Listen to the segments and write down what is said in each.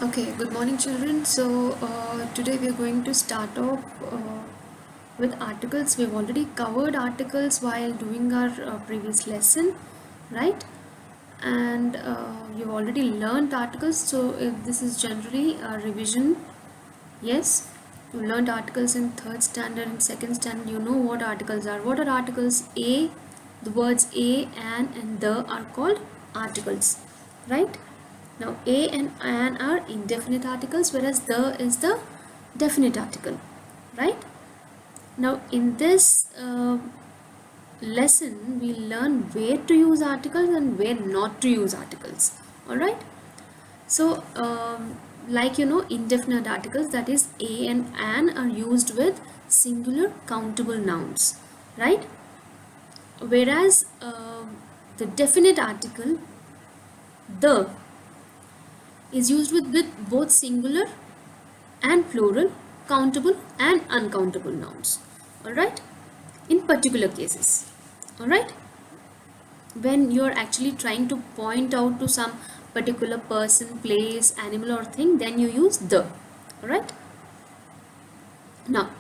Okay, good morning, children. So, today we are going to start off with articles. We've already covered articles while doing our previous lesson, right? And you've already learned articles. So, this is generally a revision. Yes, you learned articles in third standard and second standard. You know what articles are. What are articles? The words a, and the are called articles, right? Now, a and an are indefinite articles, whereas the is the definite article, right? Now, in this lesson, we learn where to use articles and where not to use articles. All right. So, like indefinite articles, that is a and an, are used with singular countable nouns, right? Whereas the definite article, the, is used with both singular and plural, countable and uncountable nouns. All right, in particular cases. All right, when you're actually trying to point out to some particular person, place, animal, or thing, then you use the. All right, now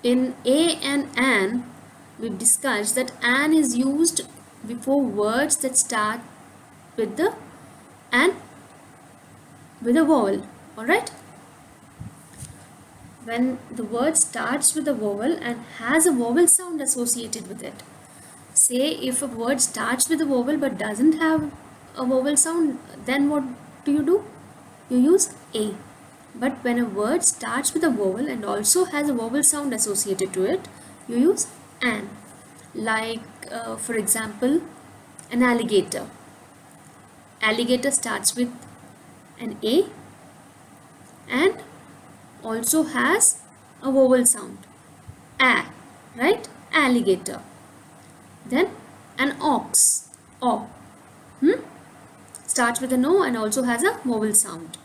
in a and an, we've discussed that an is used before words that start with the and with a vowel. All right, when the word starts with a vowel and has a vowel sound associated with it. Say if a word starts with a vowel but doesn't have a vowel sound, then what do? You use a. But when a word starts with a vowel and also has a vowel sound associated to it, you use an. Like, for example, an alligator. Alligator starts with an A and also has a vowel sound. A, right? Alligator. Then an ox. O. Starts with an O and also has a vowel sound.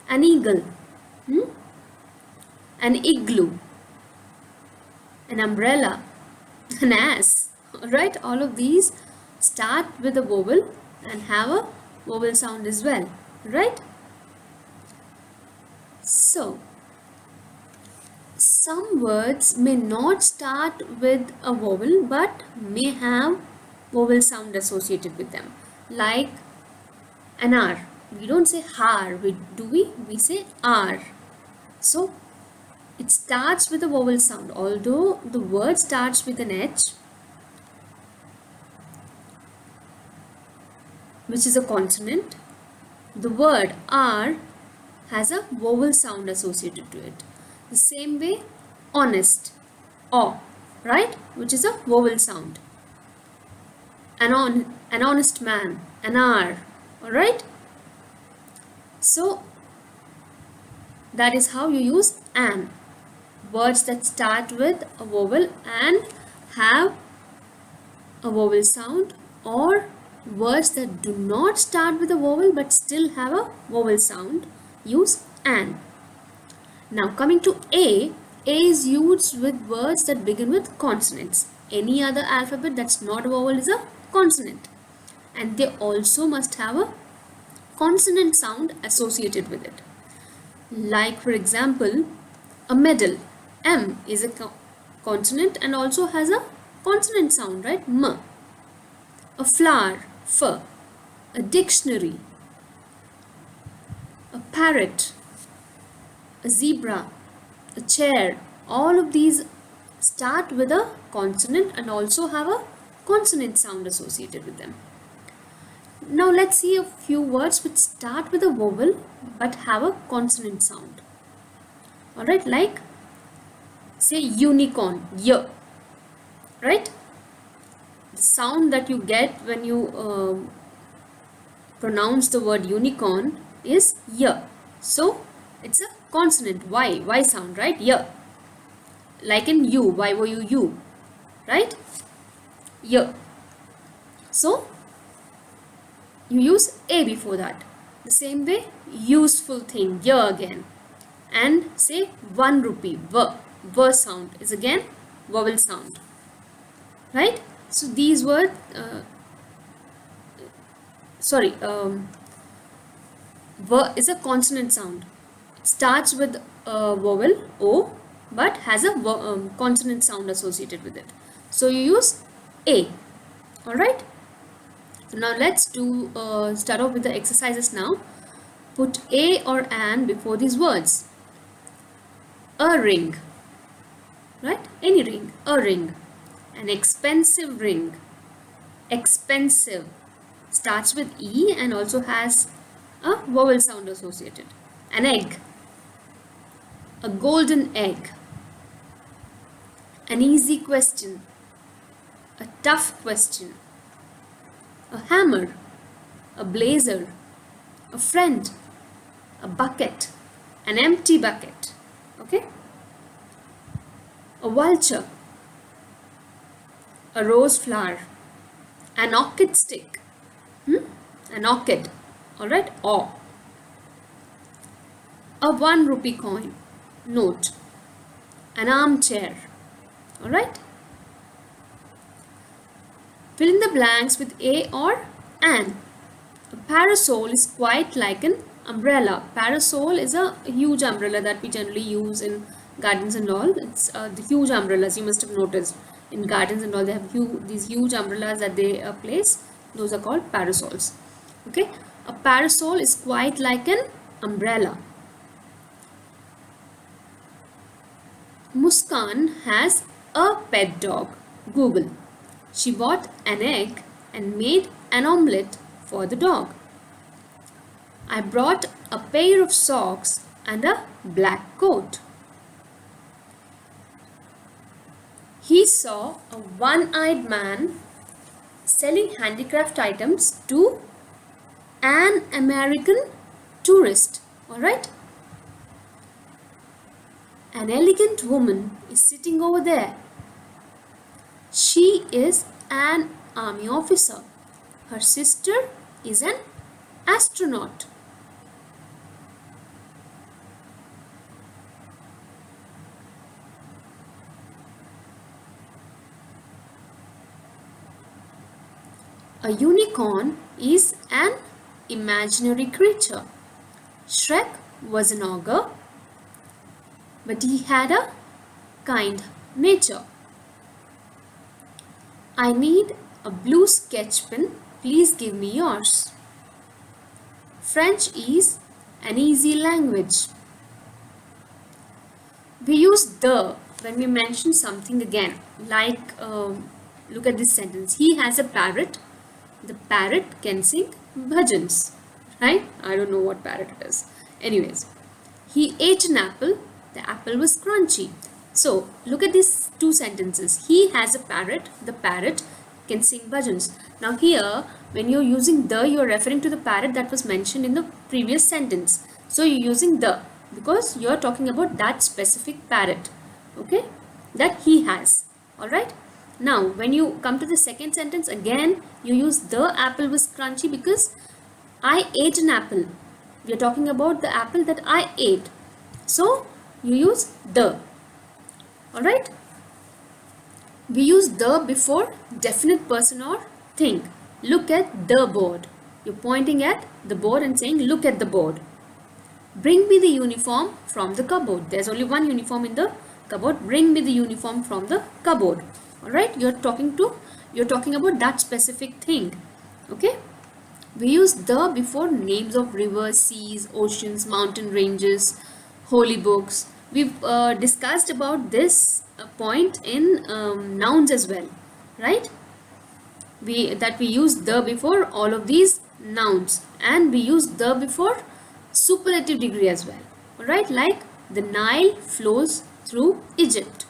An eagle. An igloo. An umbrella. An ass. Alright, all of these start with a vowel and have a vowel sound as well. Right? So, some words may not start with a vowel but may have vowel sound associated with them. Like an R. We don't say har, do we? We say R. So, it starts with a vowel sound. Although the word starts with an H, which is a consonant, the word R has a vowel sound associated to it. The same way, honest, O, right? Which is a vowel sound. An honest man, an R, alright? So, that is how you use an. Words that start with a vowel and have a vowel sound, or words that do not start with a vowel but still have a vowel sound, use an. Now coming to A is used with words that begin with consonants. Any other alphabet that's not a vowel is a consonant, and they also must have a consonant sound associated with it. Like, for example, a medal. M is a consonant and also has a consonant sound, right? M. A flower. F. A dictionary. A parrot. A zebra. A chair. All of these start with a consonant and also have a consonant sound associated with them. Now let's see a few words which start with a vowel but have a consonant sound. Alright, like say unicorn, y, right? The sound that you get when you pronounce the word unicorn is y. So it's a consonant, y sound, right? Y. Like in you, y-o-u, right? Y. So you use a before that. The same way, useful thing, y again. And say 1 rupee, v sound is again vowel sound, right? So these were is a consonant sound. It starts with a vowel O but has a consonant sound associated with it. So you use A. Alright. So now let's do start off with the exercises now. Put a or an before these words. A ring. Right? Any ring. A ring. An expensive ring. Expensive. Starts with E and also has a vowel sound associated. An egg. A golden egg. An easy question. A tough question. A hammer. A blazer. A friend. A bucket. An empty bucket. Okay? A vulture. A rose flower. An orchid stick. An orchid. Alright? Or. A 1 rupee coin. Note. An armchair. Alright? Fill in the blanks with a or an. A parasol is quite like an umbrella. Parasol is a huge umbrella that we generally use in gardens and all. It's the huge umbrellas you must have noticed. In gardens and all, they have these huge umbrellas that they place. Those are called parasols. Okay? A parasol is quite like an umbrella. Muskan has a pet dog. Google. She bought an egg and made an omelette for the dog. I brought a pair of socks and a black coat. He saw a one-eyed man selling handicraft items to an American tourist. Alright? An elegant woman is sitting over there. She is an army officer. Her sister is an astronaut. A unicorn is an imaginary creature. Shrek was an ogre, but he had a kind nature. I need a blue sketch pen. Please give me yours. French is an easy language. We use the when we mention something again. Like, look at this sentence. He has a parrot. The parrot can sing bhajans. Right? I don't know what parrot it is. Anyways, he ate an apple. The apple was crunchy. So, look at these two sentences. He has a parrot. The parrot can sing bhajans. Now here, when you're using the, you're referring to the parrot that was mentioned in the previous sentence. So, you're using the because you're talking about that specific parrot. Okay? That he has. Alright? Now, when you come to the second sentence, again, you use the apple was crunchy because I ate an apple. We are talking about the apple that I ate. So, you use the. Alright? We use the before definite person or thing. Look at the board. You're pointing at the board and saying, look at the board. Bring me the uniform from the cupboard. There's only one uniform in the cupboard. Bring me the uniform from the cupboard. Alright? You're talking about that specific thing. Okay? We use the before names of rivers, seas, oceans, mountain ranges, holy books. We've discussed about this point in nouns as well, right? We use the before all of these nouns, and we use the before superlative degree as well. Alright, like the Nile flows through Egypt.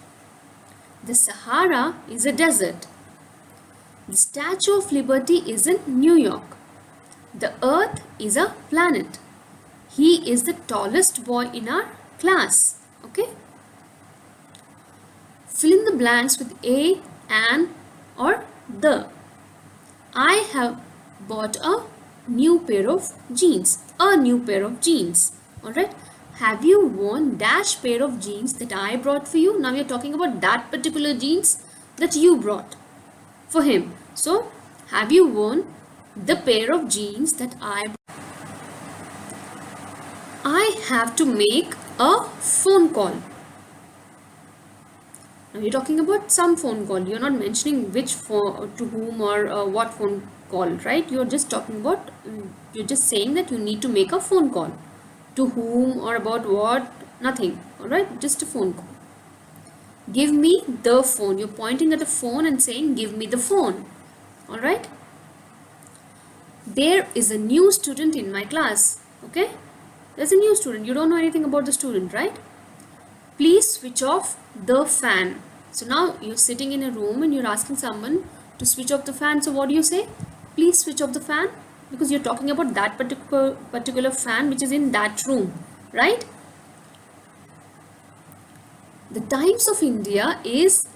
The Sahara is a desert. The Statue of Liberty is in New York. The Earth is a planet. He is the tallest boy in our class. Okay? Fill in the blanks with a, an, or the. I have bought a new pair of jeans. A new pair of jeans. Alright? Have you worn dash pair of jeans that I brought for you? Now we are talking about that particular jeans that you brought for him. So, have you worn the pair of jeans that I brought? I have to make a phone call. Now you're talking about some phone call. You're not mentioning which phone, to whom, or what phone call, right? You're just talking about, you're just saying that you need to make a phone call. To whom or about what? Nothing. Alright, just a phone call. Give me the phone. You're pointing at the phone and saying, give me the phone. Alright. There is a new student in my class. Okay. There's a new student. You don't know anything about the student, right? Please switch off the fan. So now you're sitting in a room and you're asking someone to switch off the fan. So what do you say? Please switch off the fan, because you're talking about that particular fan which is in that room, right? The Times of India is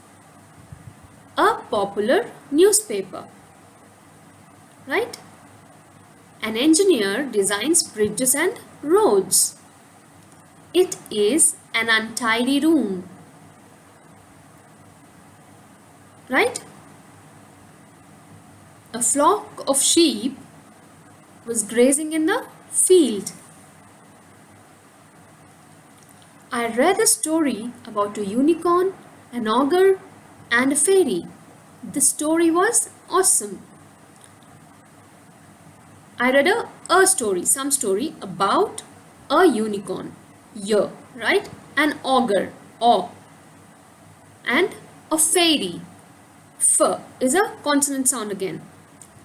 a popular newspaper, right? An engineer designs bridges and roads. It is an untidy room, right? A flock of sheep was grazing in the field. I read a story about a unicorn, an ogre, and a fairy. The story was awesome. I read some story about a unicorn, right? An ogre, and a fairy. F is a consonant sound again.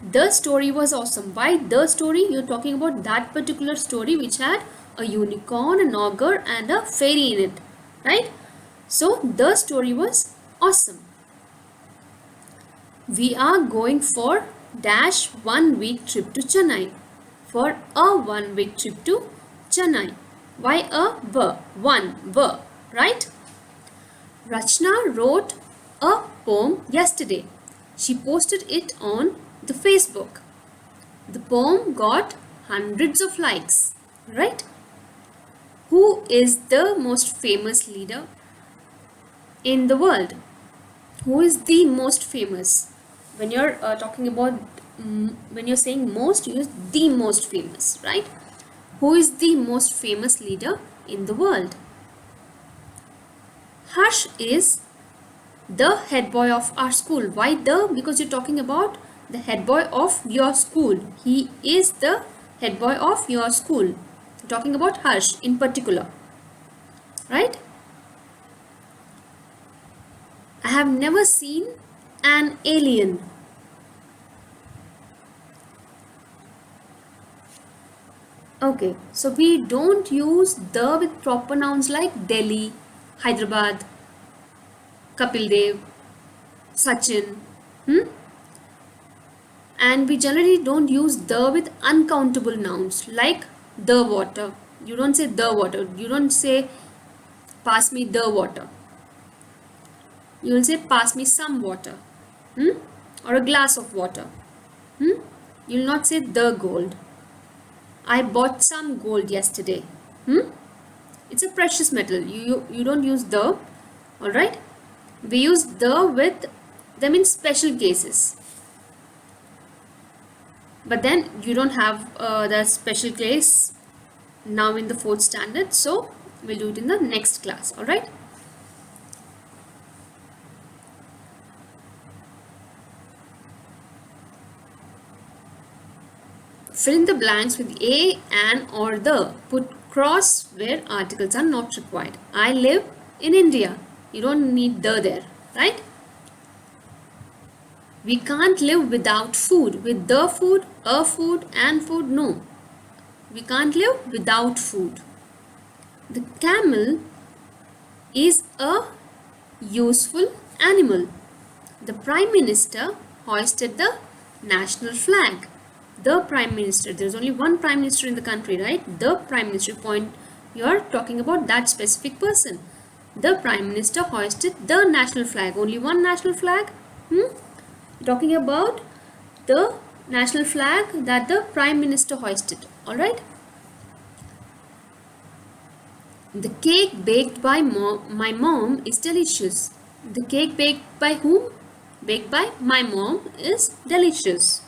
The story was awesome. Why the story? You're talking about that particular story which had a unicorn, an ogre, and a fairy in it, right? So the story was awesome. We are going for dash 1 week trip to Chennai. For a 1 week trip to Chennai. Why a v? One v, right? Rachna wrote a poem yesterday. She posted it on the Facebook. The poem got hundreds of likes, right? Who is the most famous leader in the world? Who is the most famous? When you're talking about, when you're saying most, you use the most famous, right? Who is the most famous leader in the world? Harsh is the head boy of our school. Why the? Because you're talking about the head boy of your school. He is the head boy of your school. You're talking about Harsh in particular, right? I have never seen an alien. Okay, so we don't use the with proper nouns like Delhi, Hyderabad, Kapil Dev, Sachin. And we generally don't use the with uncountable nouns like the water. You don't say the water. You don't say pass me the water. You will say pass me some water. Or a glass of water. You will not say the gold. I bought some gold yesterday. It's a precious metal. You don't use the. Alright. We use the with them in special cases. But then you don't have the special case now in the 4th standard. So we'll do it in the next class. Alright. Fill in the blanks with a, an, or the. Put cross where articles are not required. I live in India. You don't need the there, right? We can't live without food. With the food, a food, and food, no. We can't live without food. The camel is a useful animal. The Prime Minister hoisted the national flag. The Prime Minister, there's only one Prime Minister in the country, right? The Prime Minister, point, you're talking about that specific person. The Prime Minister hoisted the national flag. Only one national flag? Talking about the national flag that the Prime Minister hoisted. Alright? The cake baked by my mom is delicious. The cake baked by whom? Baked by my mom is delicious.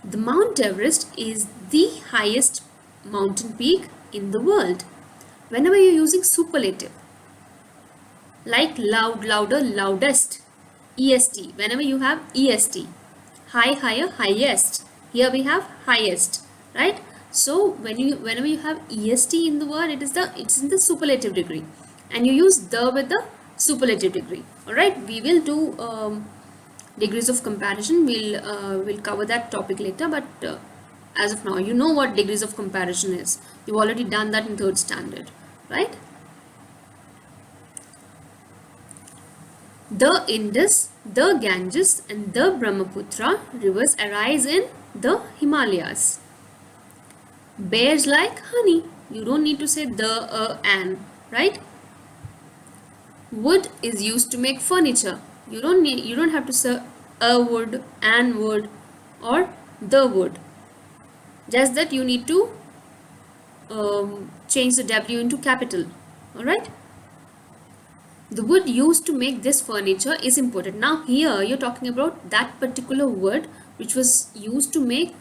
The Mount Everest is the highest mountain peak in the world. Whenever you're using superlative, like loud, louder, loudest, est, whenever you have est, high, higher, highest, here we have highest, right? So whenever you have est in the word, it's in the superlative degree, and you use the with the superlative degree. All right, we will do degrees of comparison. We'll cover that topic later, but as of now, you know what degrees of comparison is. You've already done that in 3rd standard, right? The Indus, the Ganges and the Brahmaputra rivers arise in the Himalayas. Bears like honey. You don't need to say the, and, right? Wood is used to make furniture. You don't have to say a wood, an wood, or the wood. Just that you need to change the W into capital. Alright? The wood used to make this furniture is imported. Now here you're talking about that particular wood which was used to make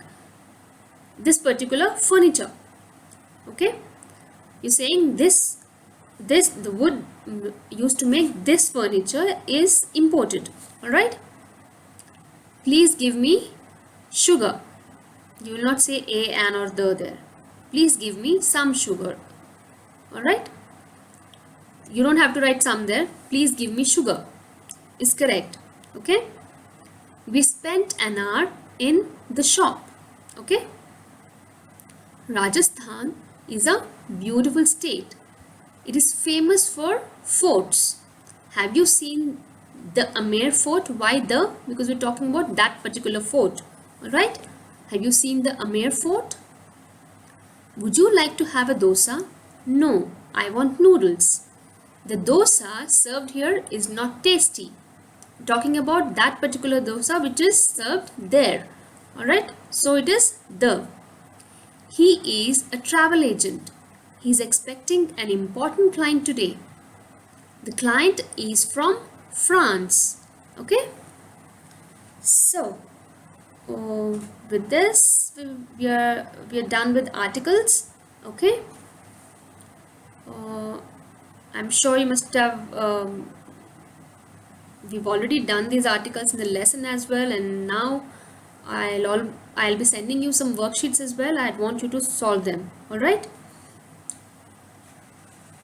this particular furniture. Okay? You're saying the wood used to make this furniture is imported. Alright? Please give me sugar. You will not say a, an or the there. Please give me some sugar. Alright? You don't have to write some there. Please give me sugar is correct. Okay? We spent an hour in the shop. Okay? Rajasthan is a beautiful state. It is famous for forts. Have you seen the Amer fort? Why the? Because we're talking about that particular fort. Alright? Have you seen the Amer fort? Would you like to have a dosa? No, I want noodles. The dosa served here is not tasty. Talking about that particular dosa which is served there. Alright, so it is the. He is a travel agent. He is expecting an important client today. The client is from France. Okay. So, with this we are done with articles. Okay. I'm sure you must have we've already done these articles in the lesson as well, and now I'll be sending you some worksheets as well. I'd want you to solve them. All right.